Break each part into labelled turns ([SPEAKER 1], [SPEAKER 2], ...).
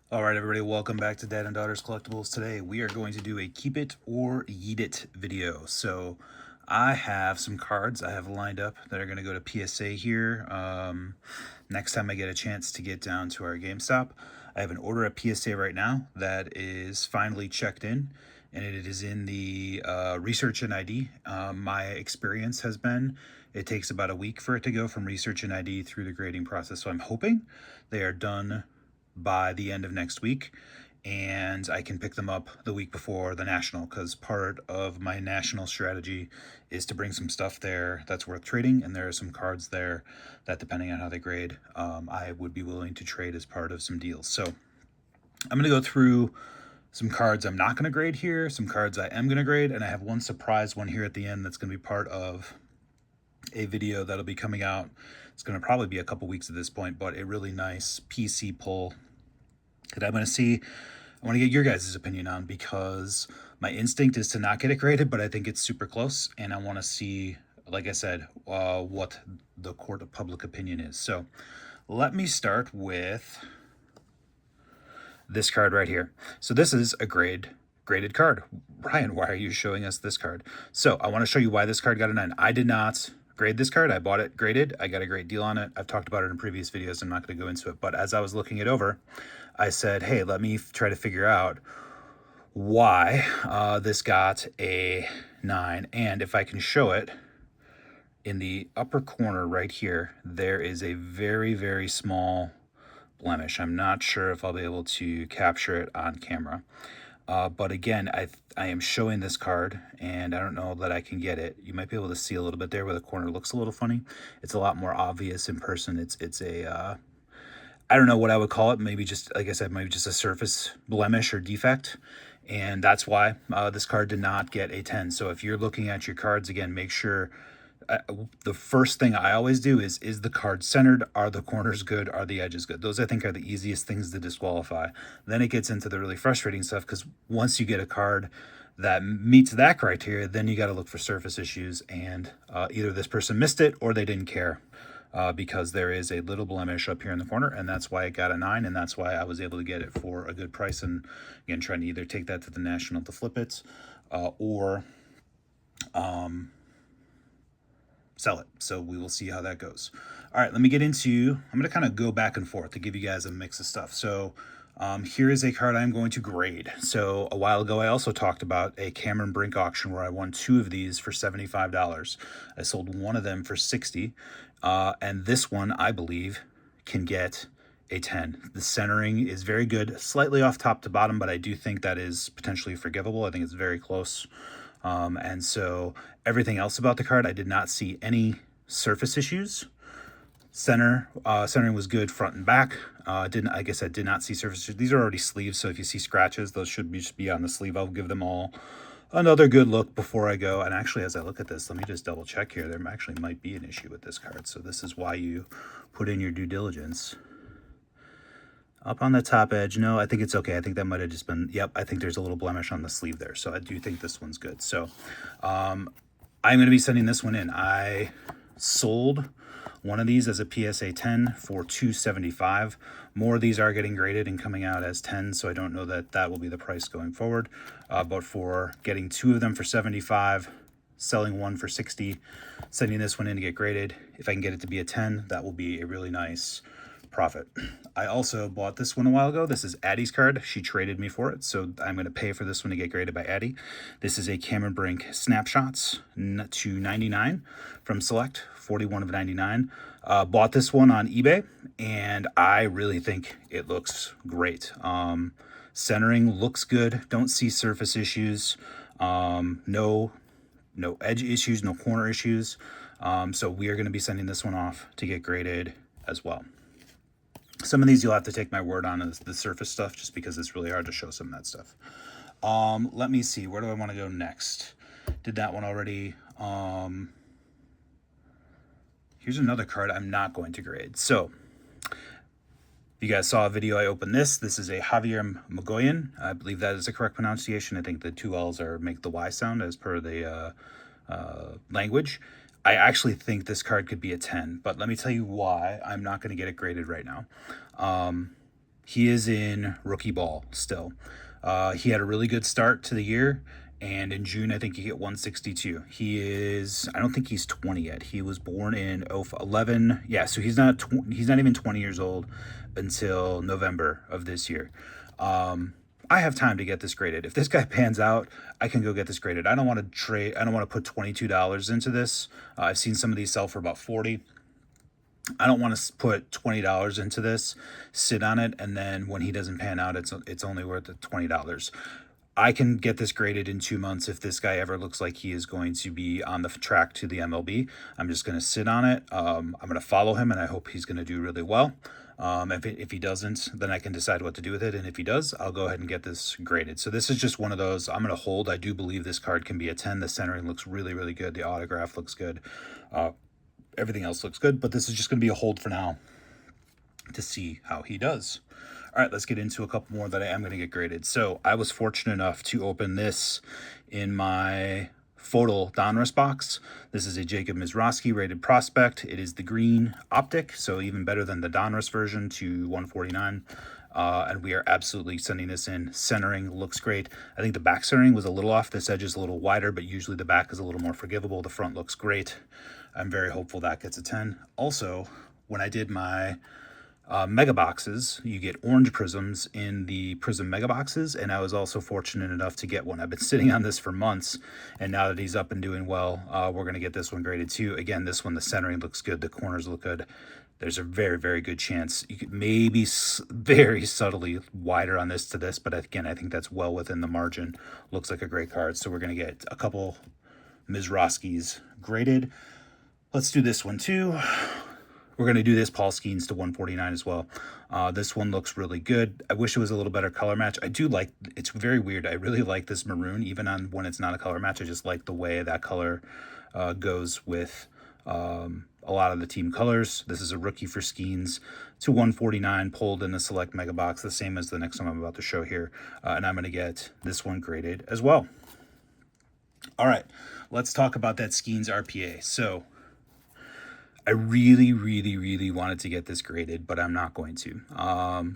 [SPEAKER 1] All right, everybody, welcome back to Dad and Daughters Collectibles. Today we are going to do a Keep It or Yeet It video. So I have some cards I have lined up that are going to go to PSA here next time I get a chance to get down to our GameStop. I have an order at PSA right now that is finally checked in, and it is in the research and ID. My experience has been it takes about a week for it to go from research and ID through the grading process. So I'm hoping they are done by the end of next week, and I can pick them up the week before the national, because part of my national strategy is to bring some stuff there that's worth trading, and there are some cards there that, depending on how they grade, I would be willing to trade as part of some deals. So I'm going to go through some cards I'm not going to grade here, some cards I am going to grade, and I have one surprise one here at the end that's going to be part of a video that'll be coming out. It's going to probably be a couple weeks at this point, but a really nice PC pull that I'm going to see. I want to get your guys' opinion on, because my instinct is to not get it graded, but I think it's super close, and I want to see, like I said, what the court of public opinion is. So let me start with this card right here. So this is a graded card. Ryan, why are you showing us this card? So I want to show you why this card got a 9. I did not grade this card. I bought it graded. I got a great deal on it. I've talked about it in previous videos. I'm not going to go into it. But as I was looking it over, I said, hey, let me try to figure out why this got a 9. And if I can show it, in the upper corner right here, there is a very, very small blemish. I'm not sure if I'll be able to capture it on camera. But again, I am showing this card, and I don't know that I can get it. You might be able to see a little bit there where the corner looks a little funny. It's a lot more obvious in person. It's a I don't know what I would call it. Maybe just, like I said, maybe just a surface blemish or defect. And that's why this card did not get a 10. So if you're looking at your cards, again, make sure the first thing I always do is the card centered? Are the corners good? Are the edges good? Those, I think, are the easiest things to disqualify. Then it gets into the really frustrating stuff, because once you get a card that meets that criteria, then you got to look for surface issues, and either this person missed it or they didn't care. Because there is a little blemish up here in the corner, and that's why it got a 9, and that's why I was able to get it for a good price. And again, trying to either take that to the national to flip it, or sell it. So we will see how that goes. All right, let me get into, I'm going to kind of go back and forth to give you guys a mix of stuff. So here is a card I'm going to grade. So a while ago, I also talked about a Cameron Brink auction where I won 2 of these for $75. I sold one of them for $60. And this one, I believe, can get a 10. The centering is very good, slightly off top to bottom, but I do think that is potentially forgivable. I think it's very close. And so everything else about the card, I did not see any surface issues. Centering was good front and back. Didn't, like I said, did not see surface issues. These are already sleeves, so if you see scratches, those should just be on the sleeve. I'll give them all another good look before I go. And actually, as I look at this, let me just double check here. There actually might be an issue with this card. So this is why you put in your due diligence. Up on the top edge, no, I think it's okay. I think that might have just been, yep, I think there's a little blemish on the sleeve there. So I do think this one's good. So I'm going to be sending this one in. I sold one of these as a PSA 10 for $275. More of these are getting graded and coming out as 10, so I don't know that that will be the price going forward. But for getting 2 of them for $75, selling one for $60, sending this one in to get graded, if I can get it to be a 10, that will be a really nice profit. I also bought this one a while ago. This is Addie's card. She traded me for it, so I'm going to pay for this one to get graded by Addie. This is a Cameron Brink Snapshots to 99 from Select, 41 of 99. Bought this one on eBay, and I really think it looks great. Centering looks good. Don't see surface issues. No edge issues, no corner issues. So we are going to be sending this one off to get graded as well. Some of these you'll have to take my word on, is the surface stuff, just because it's really hard to show some of that stuff. Let me see. Where do I want to go next? Did that one already. Here's another card I'm not going to grade. So you guys saw a video, I opened this. This is a Javier Magoyan. I believe that is the correct pronunciation. I think the 2 L's make the Y sound as per the language. I actually think this card could be a 10, but let me tell you why I'm not going to get it graded right now. he is in rookie ball still. He had a really good start to the year, and in June, I think he hit 162. He is, I don't think he's 20 yet. He was born in 11. Yeah, so he's not even 20 years old until November of this year. I have time to get this graded. If this guy pans out, I can go get this graded. I don't want to trade. I don't want to put $22 into this. I've seen some of these sell for about 40. I don't want to put $20 into this, sit on it, and then when he doesn't pan out, it's only worth the $20. I can get this graded in 2 months if this guy ever looks like he is going to be on the track to the MLB. I'm just going to sit on it. I'm going to follow him, and I hope he's going to do really well. If he doesn't, then I can decide what to do with it. And if he does, I'll go ahead and get this graded. So this is just one of those I'm going to hold. I do believe this card can be a 10. The centering looks really, really good. The autograph looks good. Everything else looks good, but this is just going to be a hold for now to see how he does. All right, let's get into a couple more that I am going to get graded. So I was fortunate enough to open this in my Photo Donruss box. This is a Jacob Mizrachi rated prospect. It is the green optic, so even better than the Donruss version to 149. And we are absolutely sending this in. Centering looks great. I think the back centering was a little off. This edge is a little wider, but usually the back is a little more forgivable. The front looks great. I'm very hopeful that gets a 10. Also, when I did my mega boxes, you get orange prisms in the prism mega boxes, and I was also fortunate enough to get one. I've been sitting on this for months, and now that he's up and doing well, we're going to get this one graded too. Again, this one, the centering looks good, the corners look good. There's a very, very good chance you could maybe very subtly wider on this to this, but again, I think that's well within the margin. Looks like a great card, so we're going to get a couple Mizrachis graded. Let's do this one too. We're going to do this Paul Skeens to 149 as well. This one looks really good. I wish it was a little better color match. I do like, it's very weird. I really like this maroon, even on when it's not a color match. I just like the way that color goes with a lot of the team colors. This is a rookie for Skeens to 149, pulled in the select mega box, the same as the next one I'm about to show here. And I'm going to get this one graded as well. All right, let's talk about that Skeens RPA. So I really, really, really wanted to get this graded, but I'm not going to.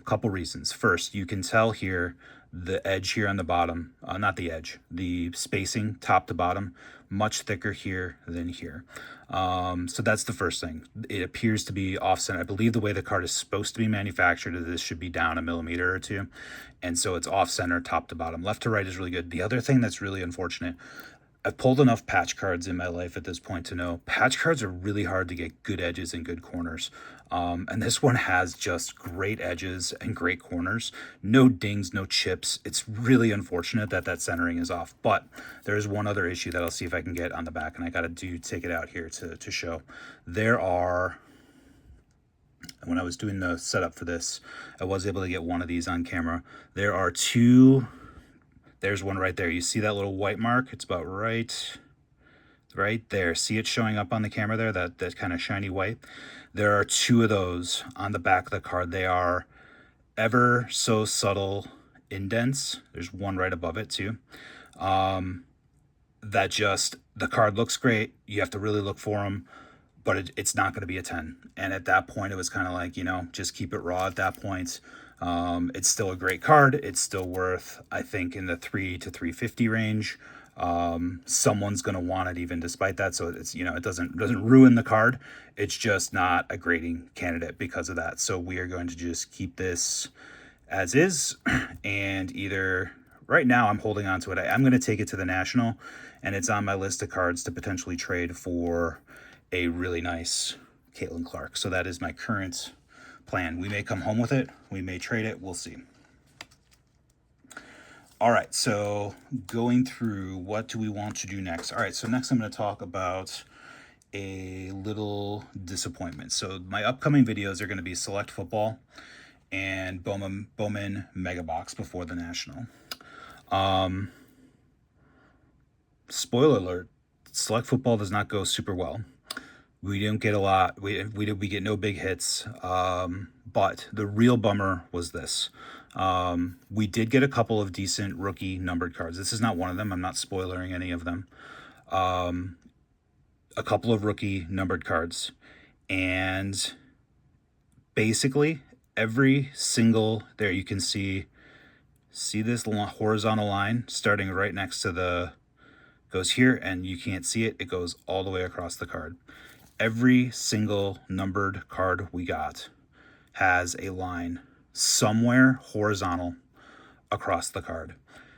[SPEAKER 1] Couple reasons. First, you can tell here the edge here on the bottom, not the edge, the spacing top to bottom, much thicker here than here. So that's the first thing. It appears to be off-center. I believe the way the card is supposed to be manufactured, this should be down a millimeter or two. And so it's off-center, top to bottom. Left to right is really good. The other thing that's really unfortunate, I've pulled enough patch cards in my life at this point to know patch cards are really hard to get good edges and good corners. And this one has just great edges and great corners. No dings, no chips. It's really unfortunate that that centering is off. But there is one other issue that I'll see if I can get on the back, and I got to take it out here to show. There are, when I was doing the setup for this, I was able to get one of these on camera. There are two. There's one right there. You see that little white mark? It's about right there. See it showing up on the camera there, that kind of shiny white? There are two of those on the back of the card. They are ever so subtle indents. There's one right above it too. That just, the card looks great. You have to really look for them, but it's not going to be a 10. And at that point, it was kind of like, just keep it raw at that point. It's still a great card. It's still worth, I think, in the 3 to 350 range. Someone's going to want it even despite that. So it's, it doesn't ruin the card. It's just not a grading candidate because of that. So we are going to just keep this as is. And either right now I'm holding on to it. I'm going to take it to the National, and it's on my list of cards to potentially trade for a really nice Caitlin Clark. So that is my current plan. We may come home with it. We may trade it. We'll see. All right, so going through, what do we want to do next? All right, so next I'm going to talk about a little disappointment. So my upcoming videos are going to be Select Football and Bowman Mega Box before the National. Spoiler alert, Select Football does not go super well. We didn't get a lot. We get no big hits. But the real bummer was this. We did get a couple of decent rookie numbered cards. This is not one of them. I'm not spoiling any of them. A couple of rookie numbered cards. And basically, every single, there you can see this horizontal line starting right next to the, goes here, and you can't see it. It goes all the way across the card. Every single numbered card we got has a line somewhere horizontal across the card.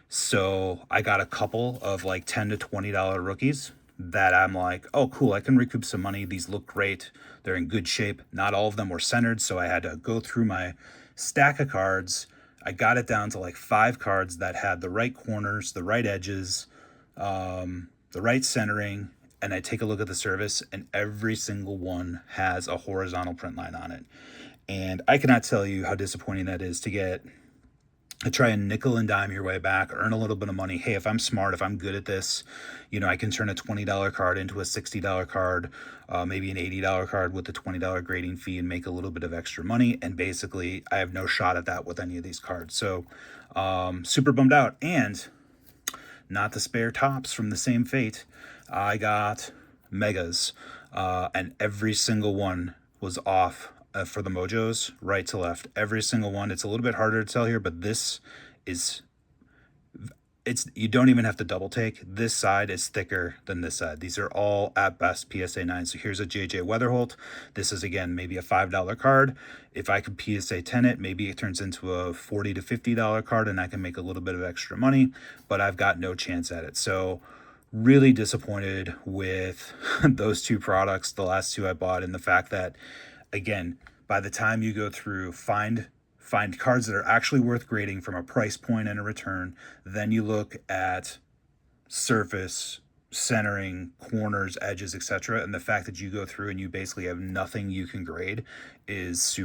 [SPEAKER 1] So I got a couple of like $10 to $20 rookies that I'm like, oh, cool, I can recoup some money. These look great. They're in good shape. Not all of them were centered, so I had to go through my stack of cards. I got it down to like 5 cards that had the right corners, the right edges, the right centering, and I take a look at the service, and every single one has a horizontal print line on it. And I cannot tell you how disappointing that is to try and nickel and dime your way back, earn a little bit of money. Hey, if I'm smart, if I'm good at this, I can turn a $20 card into a $60 card, maybe an $80 card with a $20 grading fee and make a little bit of extra money. And basically, I have no shot at that with any of these cards. So super bummed out. And not the spare tops from the same fate, I got megas, and every single one was off for the mojos, right to left. Every single one. It's a little bit harder to tell here, but this is, you don't even have to double take. This side is thicker than this side. These are all at best PSA 9. So here's a JJ Weatherholt. This is, again, maybe a $5 card. If I could PSA 10 it, maybe it turns into a $40 to $50 card and I can make a little bit of extra money, but I've got no chance at it. So really disappointed with those two products, the last two I bought, and the fact that, again, by the time you go through, find cards that are actually worth grading from a price point and a return, then you look at surface, centering, corners, edges, etc. And the fact that you go through and you basically have nothing you can grade is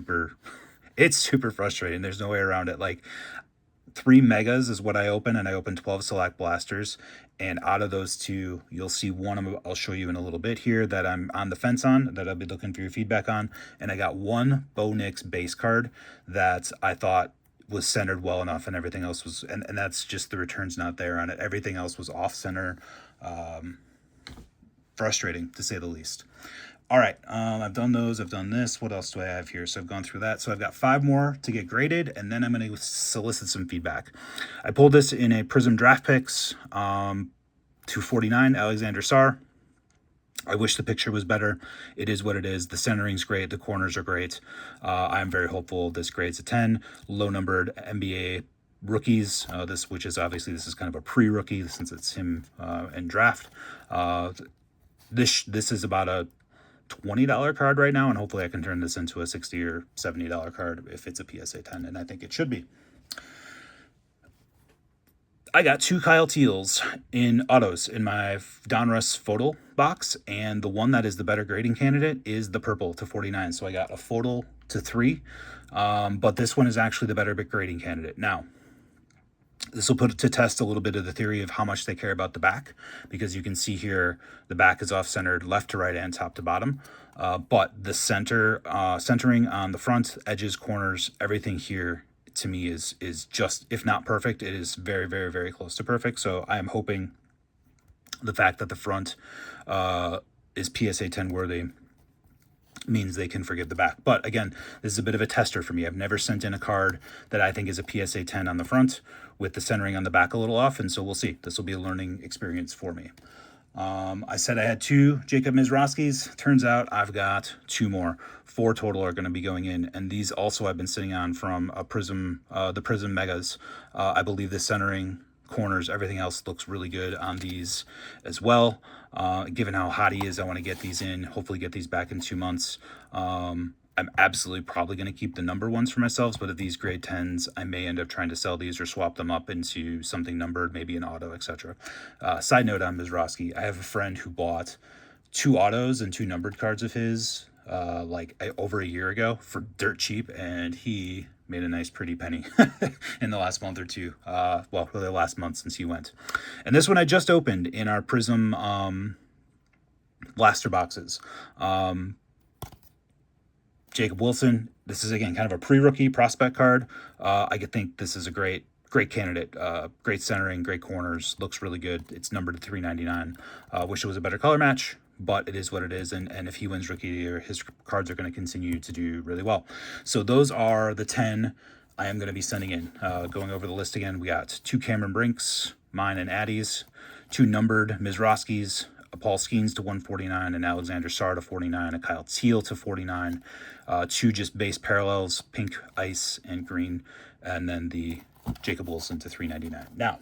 [SPEAKER 1] it's super frustrating. There's no way around it. Like, 3 megas is what I open, and I open 12 select blasters. And out of those two, you'll see one I'll show you in a little bit here that I'm on the fence on, that I'll be looking for your feedback on. And I got one Bo Nix base card that I thought was centered well enough, and everything else was, and that's just the return's not there on it. Everything else was off center. Frustrating, to say the least. All right, I've done those. I've done this. What else do I have here? So I've gone through that. So I've got 5 more to get graded, and then I'm going to solicit some feedback. I pulled this in a Prism Draft Picks 249 Alexander Sarr. I wish the picture was better. It is what it is. The centering's great. The corners are great. I'm very hopeful this grades a 10. Low-numbered NBA rookies. Which is obviously, this is kind of a pre-rookie since it's him in draft. This is about a $20 card right now, and hopefully I can turn this into a $60 or $70 card if it's a PSA 10, and I think it should be. I got 2 Kyle Teals in autos in my Donruss photo box, and the one that is the better grading candidate is the purple to 49. So I got a photo to 3, but this one is actually the better grading candidate. Now, this will put to test a little bit of the theory of how much they care about the back, because you can see here the back is off-centered left to right and top to bottom. But the centering on the front, edges, corners, everything here to me is just, if not perfect, it is very, very, very close to perfect. So I am hoping the fact that the front is PSA 10 worthy means they can forgive the back. But again, this is a bit of a tester for me. I've never sent in a card that I think is a PSA 10 on the front with the centering on the back a little off, and so we'll see. This will be a learning experience for me. I said I had 2 Jacob Mizraskis. Turns out I've got 2 more. 4 total are going to be going in, and these also I've been sitting on from a Prism, the Prism Megas. I believe the centering, corners, everything else looks really good on these as well. Given how hot he is, I want to get these in, hopefully get these back in 2 months. I'm absolutely probably going to keep the number ones for myself, but if these grade 10s, I may end up trying to sell these or swap them up into something numbered, maybe an auto, etc. Side note on Mizraski, I have a friend who bought 2 autos and 2 numbered cards of his over a year ago for dirt cheap, and he made a nice pretty penny in the last month or two. Really the last month since he went. And this one I just opened in our Prism blaster boxes. Jacob Wilson. This is, again, kind of a pre-rookie prospect card. I think this is a great candidate. Great centering, great corners, looks really good. It's numbered to 399. Wish it was a better color match, but it is what it is. And if he wins Rookie of the Year, his cards are going to continue to do really well. So those are the 10 I am going to be sending in. Going over the list again, we got 2 Cameron Brinks, mine and Addie's, 2 numbered Mizraskis, a Paul Skeens to 149, an Alexander Sarr to 49, a Kyle Teal to 49, 2 just base parallels, pink, ice, and green, and then the Jacob Wilson to 399. Now,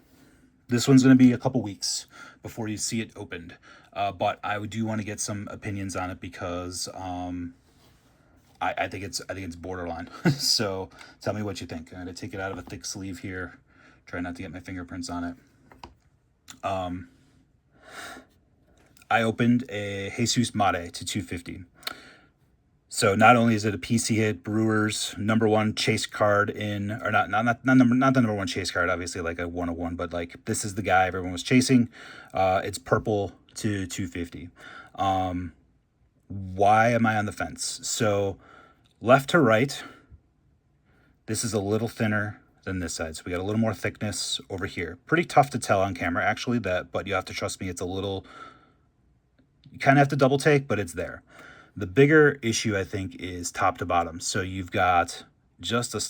[SPEAKER 1] this one's going to be a couple weeks before you see it opened, but I do want to get some opinions on it because I think it's borderline. So tell me what you think. I'm going to take it out of a thick sleeve here. Try not to get my fingerprints on it. I opened a Jesus Mate to 250. So not only is it a PC hit, Brewers #1 chase card in, or not the #1 chase card, obviously like a 101, but like this is the guy everyone was chasing. It's purple to 250. Why am I on the fence? So left to right, this is a little thinner than this side. So we got a little more thickness over here. Pretty tough to tell on camera actually, but you have to trust me, it's a little, you kind of have to double take, but it's there. The bigger issue, I think, is top to bottom. So you've got just a,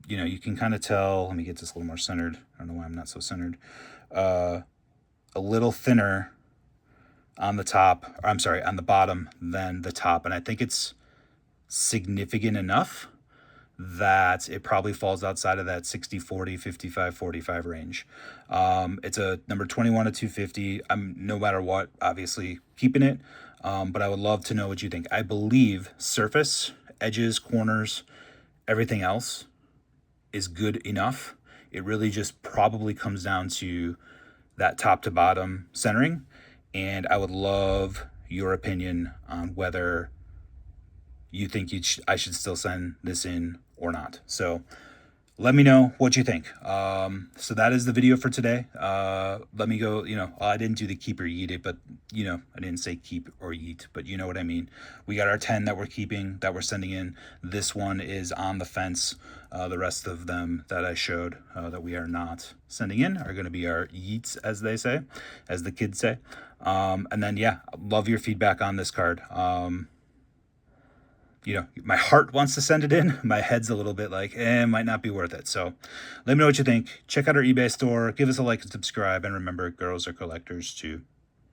[SPEAKER 1] you can kind of tell, let me get this a little more centered. I don't know why I'm not so centered. A little thinner on the top, or I'm sorry, on the bottom than the top. And I think it's significant enough that it probably falls outside of that 60-40, 55-45 range. It's a number 21 to 250. I'm, no matter what, obviously keeping it. But I would love to know what you think. I believe surface, edges, corners, everything else is good enough. It really just probably comes down to that top to bottom centering. And I would love your opinion on whether you think I should still send this in or not. So let me know what you think. So that is the video for today. Let me go, I didn't do the keep or yeet it, but I didn't say keep or yeet, but you know what I mean. We got our 10 that we're keeping, that we're sending in. This one is on the fence. The rest of them that I showed that we are not sending in are going to be our yeets, as they say, as the kids say. And then, yeah, love your feedback on this card. My heart wants to send it in. My head's a little bit like, it might not be worth it. So let me know what you think. Check out our eBay store. Give us a like and subscribe. And remember, girls are collectors too.